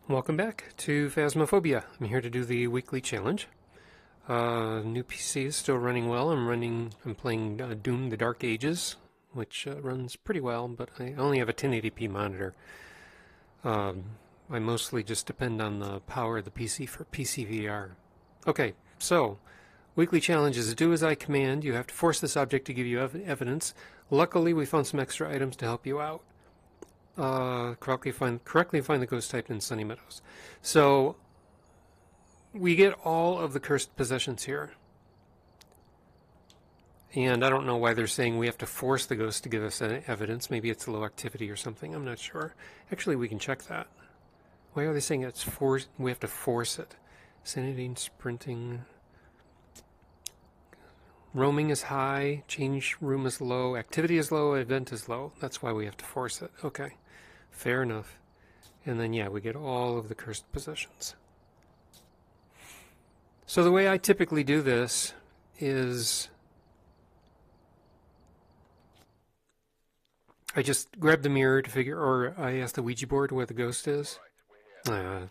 Welcome back to Phasmophobia. I'm here to do the weekly challenge. New PC is still running well. I'm playing Doom: The Dark Ages, which runs pretty well, but I only have a 1080p monitor. I mostly just depend on the power of the PC for PSVR. Okay, so weekly challenge is do as I command. You have to force this object to give you evidence. Luckily, we found some extra items to help you out. Correctly find the ghost type in Sunny Meadows. So we get all of the cursed possessions here. And I don't know why they're saying we have to force the ghost to give us evidence. Maybe it's low activity or something. I'm not sure. Actually, we can check that. Why are they saying it's force? We have to force it. Sanity and sprinting. Roaming is high. Change room is low. Activity is low. Event is low. That's why we have to force it. Okay. Fair enough. And then, yeah, we get all of the cursed possessions. So the way I typically do this is I just grab the mirror to figure, or I ask the Ouija board where the ghost is.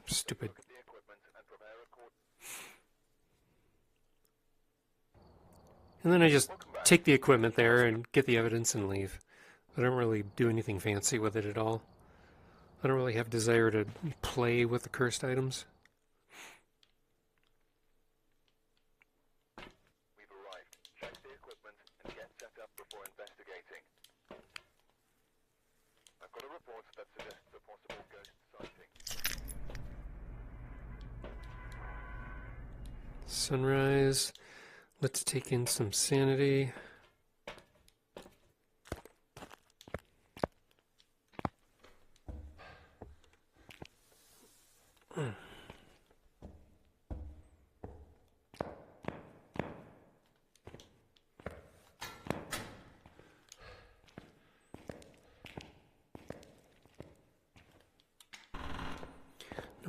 Stupid. And then I just take the equipment there and get the evidence and leave. I don't really do anything fancy with it at all. I don't really have desire to play with the cursed items. We've arrived. Check the equipment and get set up before investigating. I've got a report that suggests a possible ghost sighting. Sunrise. Let's take in some sanity.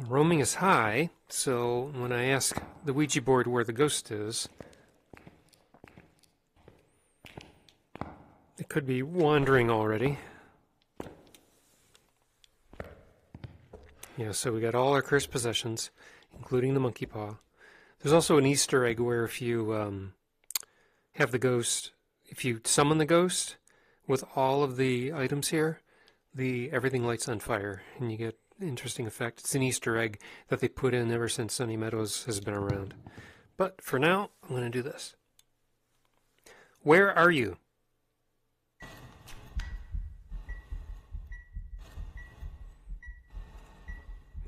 Roaming is high, so when I ask the Ouija board where the ghost is, it could be wandering already. Yeah, so we got all our cursed possessions, including the monkey paw. There's also an Easter egg where if you have the ghost, if you summon the ghost with all of the items here, everything lights on fire, and you get interesting effect. It's an Easter egg that they put in ever since Sunny Meadows has been around. But for now, I'm going to do this. Where are you?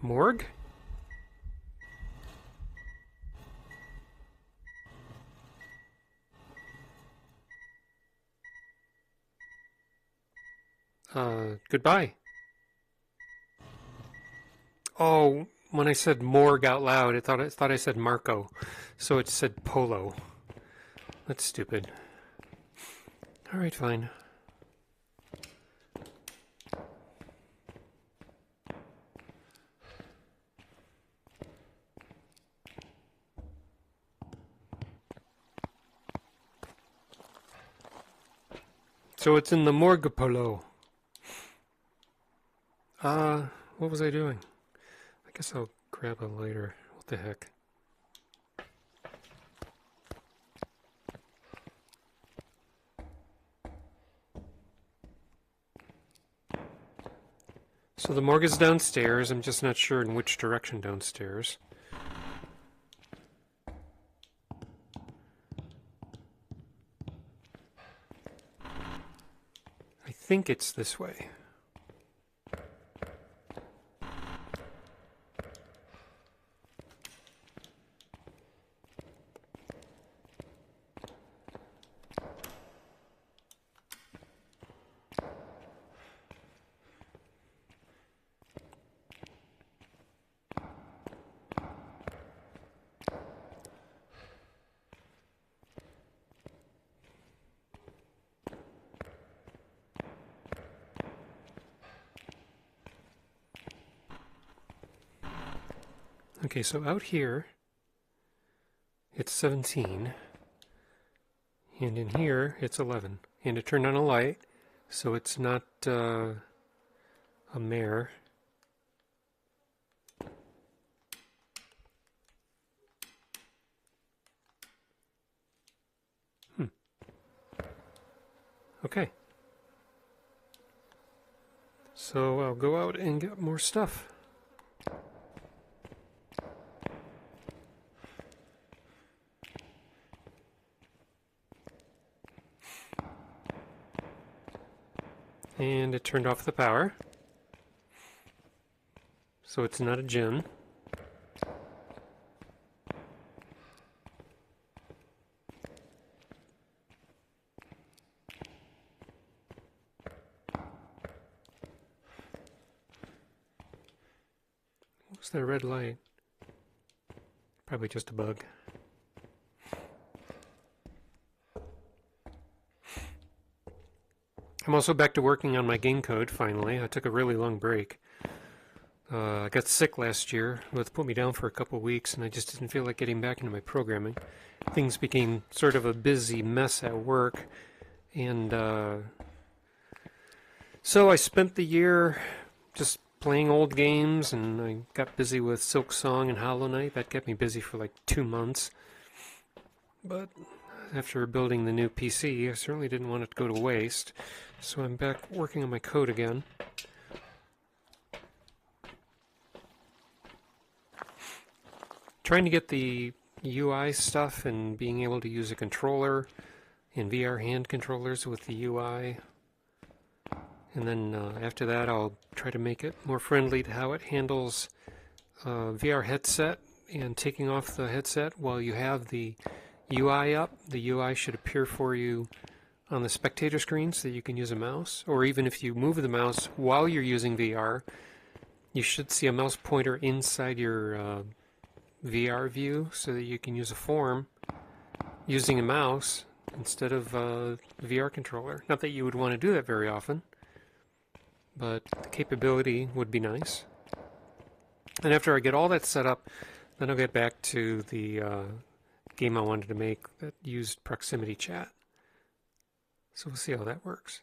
Morgue? Goodbye. Oh, when I said morgue out loud, I thought I said Marco, so it said Polo. That's stupid. All right, fine. So it's in the morgue Polo. What was I doing? I guess I'll grab a lighter. What the heck? So the morgue is downstairs. I'm just not sure in which direction downstairs. I think it's this way. Okay, so out here, it's 17, and in here, it's 11. And it turned on a light, so it's not a mare. Okay. So I'll go out and get more stuff. And it turned off the power. So it's not a gym. What's that red light? Probably just a bug. I'm also back to working on my game code, finally. I took a really long break. I got sick last year, it put me down for a couple of weeks, and I just didn't feel like getting back into my programming. Things became sort of a busy mess at work, and so I spent the year just playing old games, and I got busy with Silk Song and Hollow Knight. That kept me busy for like 2 months. But after building the new PC, I certainly didn't want it to go to waste, so I'm back working on my code again. Trying to get the UI stuff and being able to use a controller and VR hand controllers with the UI. And then after that, I'll try to make it more friendly to how it handles VR headset and taking off the headset while you have the UI up. The UI should appear for you on the spectator screen so that you can use a mouse. Or even if you move the mouse while you're using VR, you should see a mouse pointer inside your VR view so that you can use a form using a mouse instead of a VR controller. Not that you would want to do that very often, but the capability would be nice. And after I get all that set up, then I'll get back to the game I wanted to make that used proximity chat. So we'll see how that works.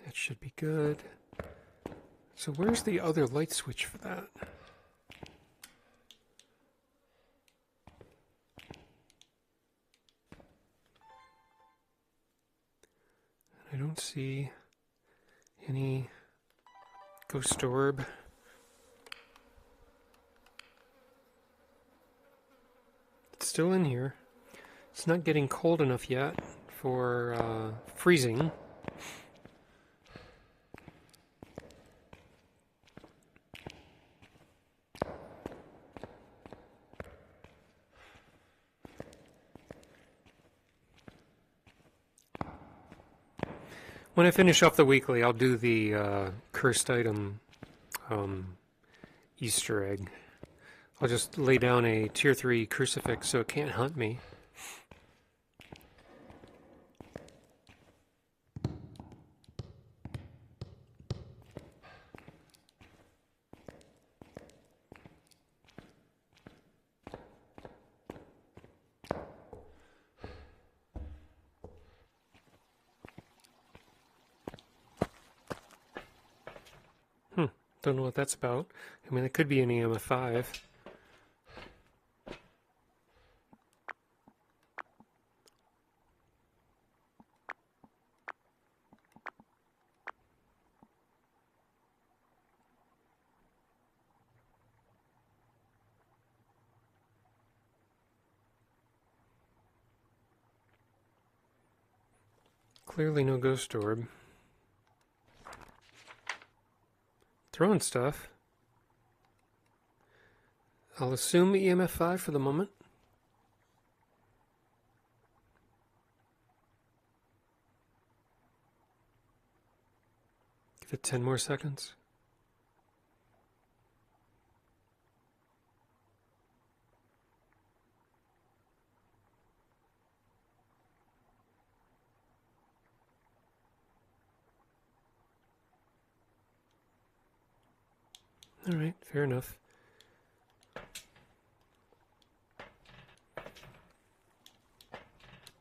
That should be good. So where's the other light switch for that? I don't see any ghost orb. It's still in here. It's not getting cold enough yet for freezing. When I finish off the weekly, I'll do the cursed item Easter egg. I'll just lay down a tier 3 crucifix so it can't hunt me. Don't know what that's about. I mean, it could be an EMF5. Clearly no ghost orb. Throwing stuff. I'll assume EMF5 for the moment. Give it 10 more seconds. All right, fair enough.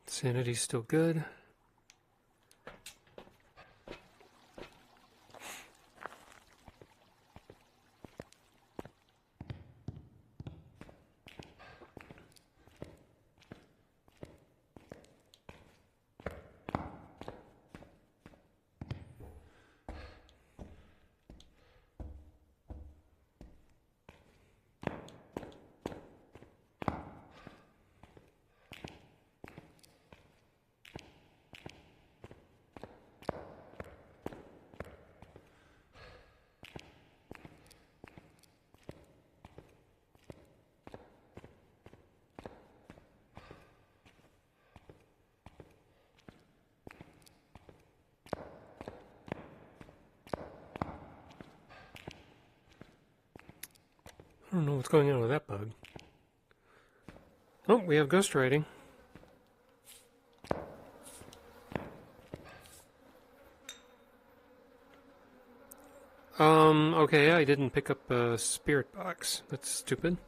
Sanity's still good. I don't know what's going on with that bug. Oh, we have ghost writing. Okay, I didn't pick up a spirit box. That's stupid.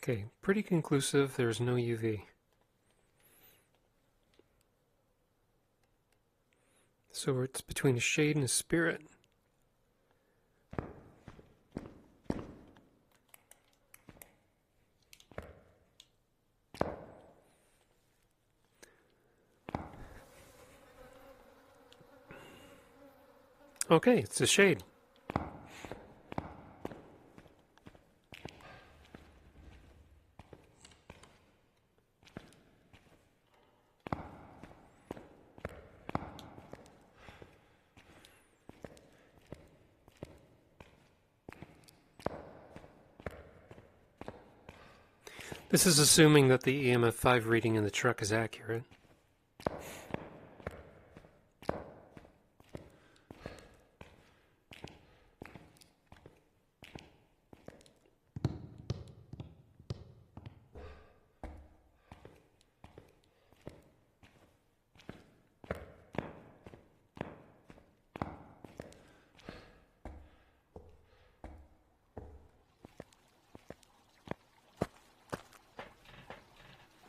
Okay, pretty conclusive. There's no UV. So it's between a shade and a spirit. Okay, it's a shade. This is assuming that the EMF5 reading in the truck is accurate.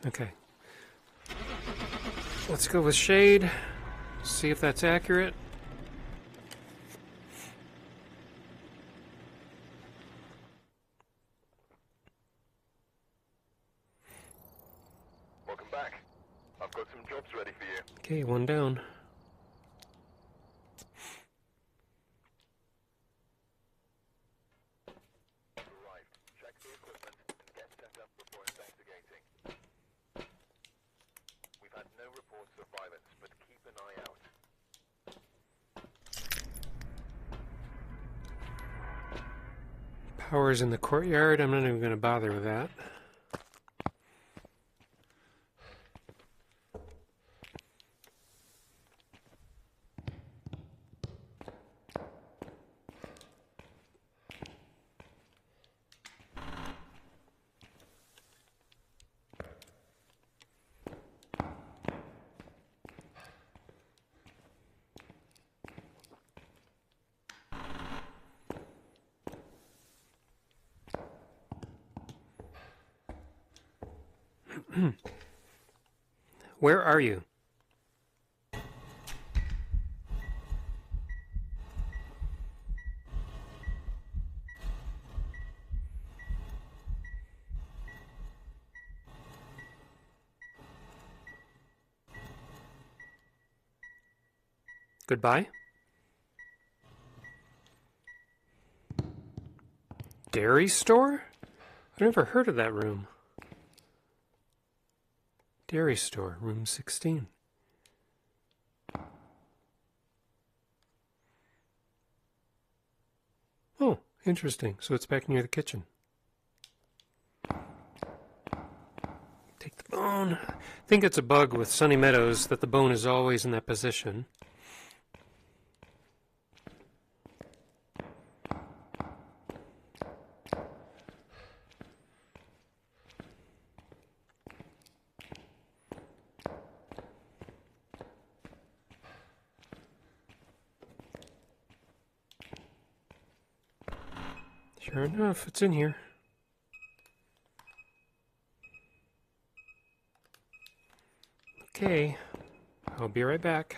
Okay. Let's go with shade. See if that's accurate. Welcome back. I've got some jobs ready for you. Okay, one down. Arrived. Check the equipment and get set up before investigating. We've had no reports of violence, but keep an eye out. Power's in the courtyard. I'm not even going to bother with that. Where are you? Goodbye? Dairy store? I've never heard of that room. Dairy store, room 16. Oh, interesting. So it's back near the kitchen. Take the bone. I think it's a bug with Sunny Meadows that the bone is always in that position. Sure enough, it's in here. Okay, I'll be right back.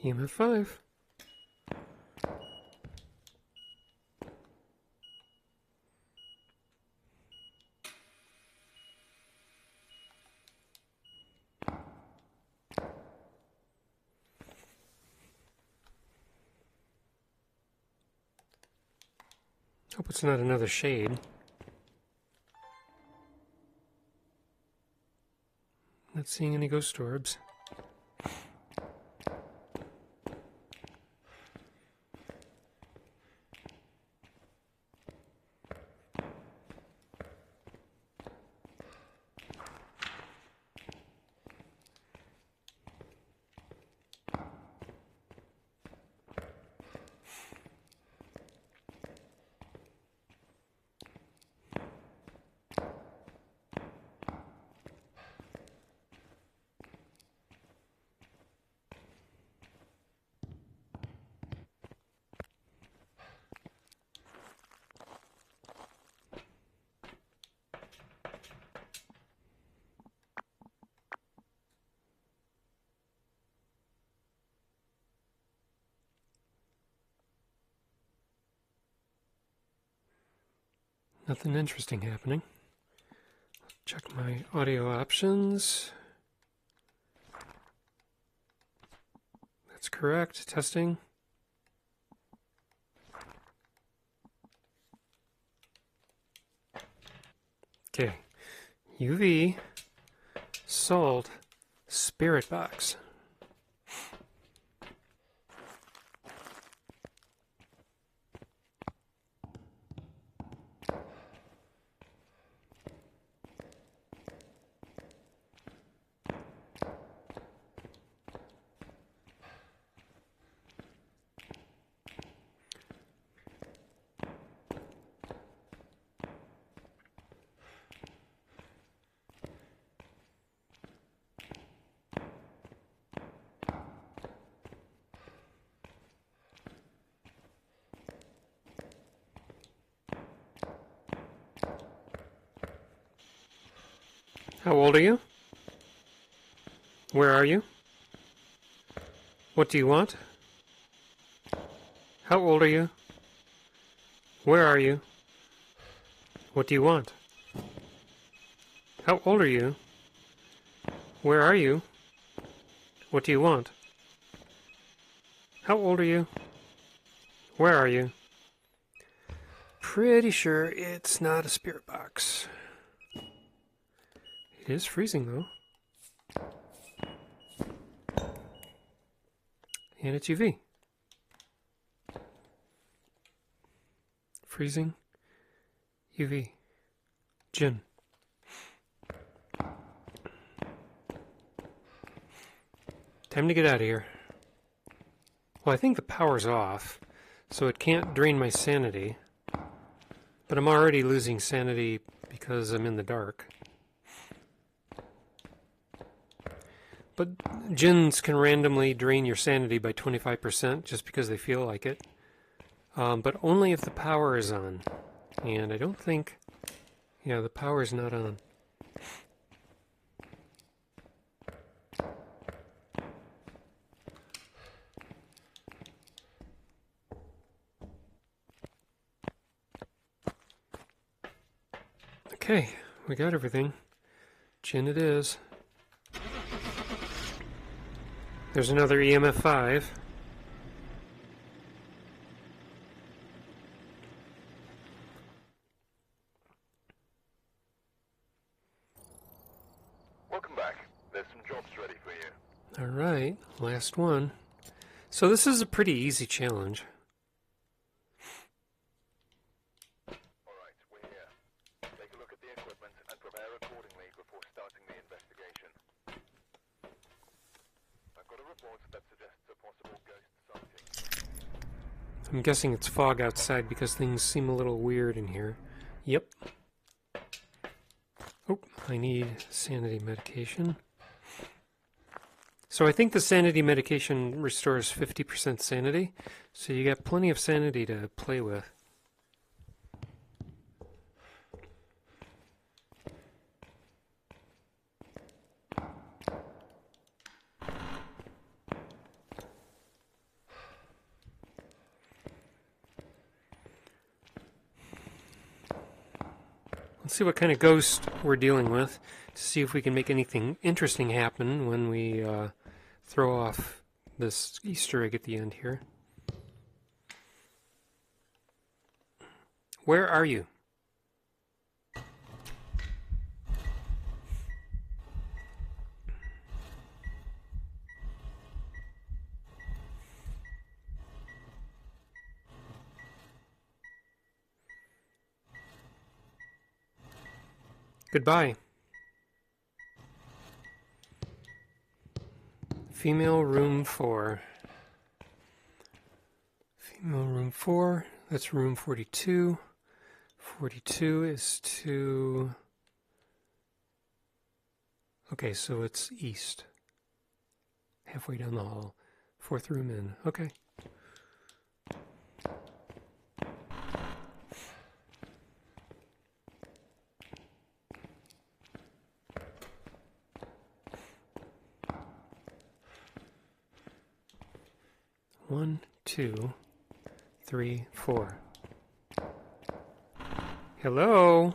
EMF 5. Hope it's not another shade. Not seeing any ghost orbs. Nothing interesting happening. Check my audio options. That's correct. Testing. Okay. UV, salt, spirit box. How old are you? Where are you? What do you want? How old are you? Where are you? What do you want? How old are you? Where are you? What do you want? How old are you? Where are you? Pretty sure it's not a spirit box. It is freezing though. And it's UV. Freezing. UV. Gin. Time to get out of here. Well, I think the power's off, so it can't drain my sanity. But I'm already losing sanity because I'm in the dark. But gins can randomly drain your sanity by 25% just because they feel like it. But only if the power is on. And I don't think... Yeah, the power is not on. Okay, we got everything. Gin it is. There's another EMF 5. Welcome back. There's some jobs ready for you. Alright, last one. So this is a pretty easy challenge. Alright, we're here. Take a look at the equipment and prepare accordingly before starting the investigation. I've got a report that suggests a possible ghost sighting. I'm guessing it's fog outside because things seem a little weird in here. Yep. Oh, I need sanity medication. So I think the sanity medication restores 50% sanity, so you got plenty of sanity to play with. Let's see what kind of ghost we're dealing with to see if we can make anything interesting happen when we throw off this Easter egg at the end here. Where are you? Goodbye. Female room 4. Female room 4. That's room 42. 42 is to... Okay, so it's east. Halfway down the hall. 4th room in. Okay. One, 2, 3, 4. Hello?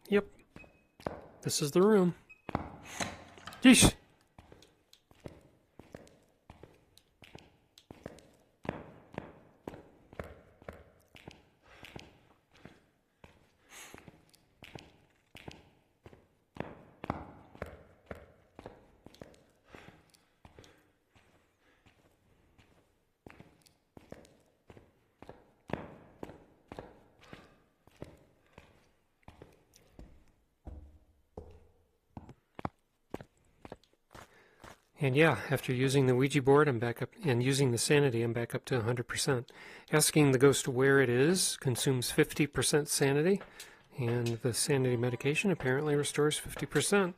Yep. This is the room. Yeesh! And yeah, after using the Ouija board, I'm back up, and using the Sanity, I'm back up to 100%. Asking the ghost where it is consumes 50% Sanity, and the Sanity medication apparently restores 50%.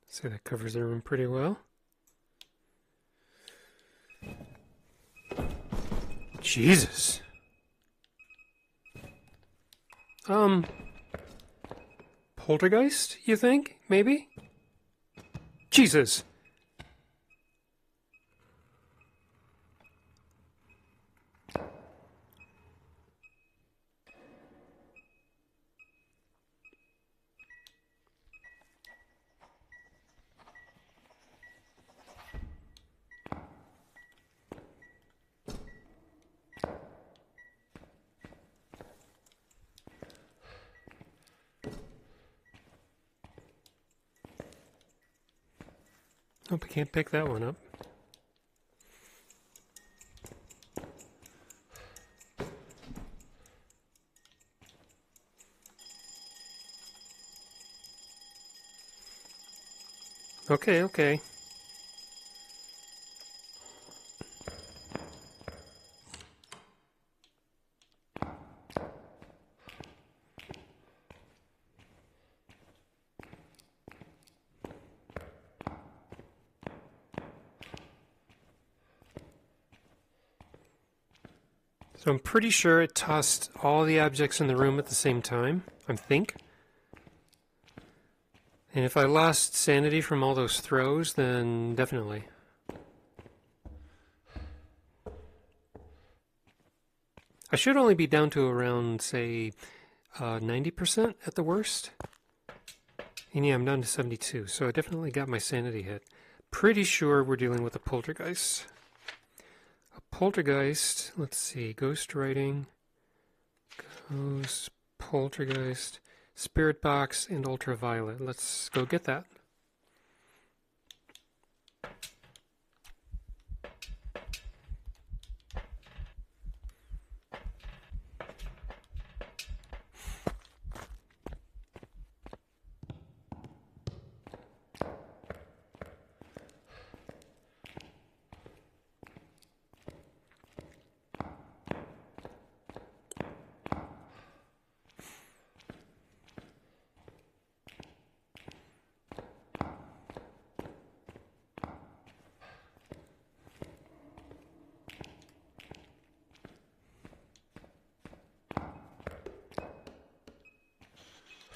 So that covers the room pretty well. Jesus. Poltergeist, you think? Maybe? Jesus. Nope, I can't pick that one up. Okay, okay. So I'm pretty sure it tossed all the objects in the room at the same time, I think. And if I lost sanity from all those throws, then definitely. I should only be down to around, say, 90% at the worst. And yeah, I'm down to 72, so I definitely got my sanity hit. Pretty sure we're dealing with a poltergeist. Poltergeist, let's see, ghost writing, ghost, poltergeist, Spirit box, and ultraviolet. Let's go get that.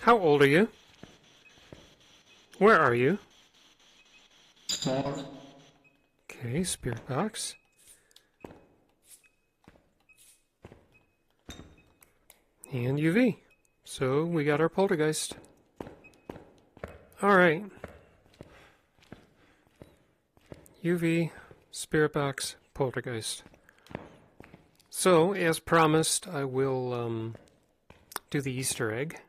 How old are you? Where are you? 4. Okay, spirit box. And UV. So we got our poltergeist. Alright. UV, spirit box, poltergeist. So, as promised, I will do the Easter egg.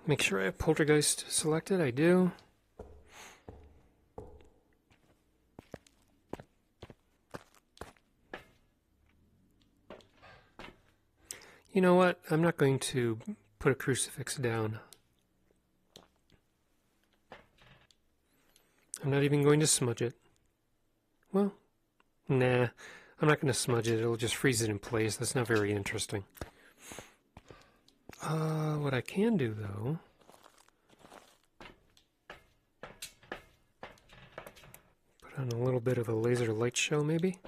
Make sure I have poltergeist selected. I do. You know what? I'm not going to put a crucifix down. I'm not even going to smudge it. Well, nah. I'm not going to smudge it. It'll just freeze it in place. That's not very interesting. What I can do, though... put on a little bit of a laser light show, maybe?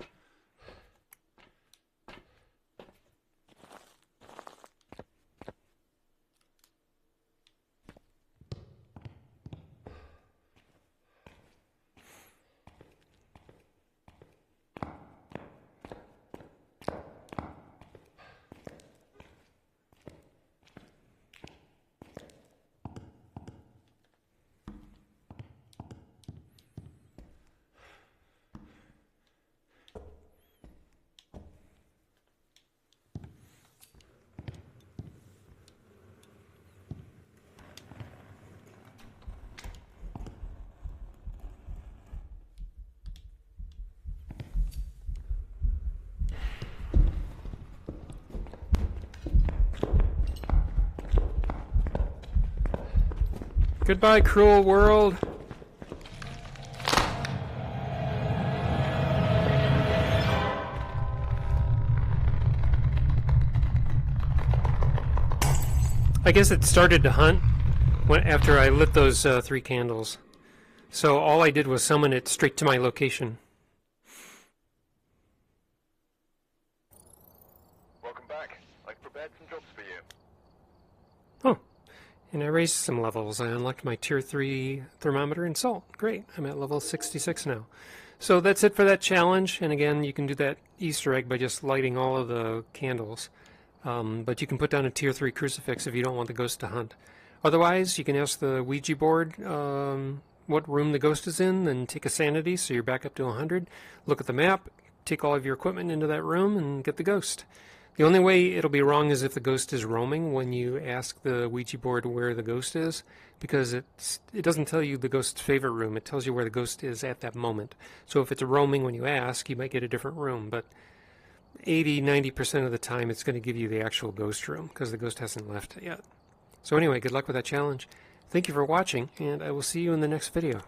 Goodbye, cruel world. I guess it started to hunt after I lit those 3 candles. So all I did was summon it straight to my location. Welcome back. I've prepared some jobs for you. Oh, and I raised some levels. I unlocked my tier 3 thermometer and salt. Great, I'm at level 66 now. So that's it for that challenge. And again, you can do that Easter egg by just lighting all of the candles. But you can put down a tier 3 crucifix if you don't want the ghost to hunt. Otherwise, you can ask the Ouija board what room the ghost is in, then take a sanity so you're back up to 100. Look at the map, take all of your equipment into that room, and get the ghost. The only way it'll be wrong is if the ghost is roaming when you ask the Ouija board where the ghost is, because it doesn't tell you the ghost's favorite room. It tells you where the ghost is at that moment. So if it's roaming when you ask, you might get a different room. But 80-90% of the time it's going to give you the actual ghost room because the ghost hasn't left yet. So anyway, good luck with that challenge. Thank you for watching, and I will see you in the next video.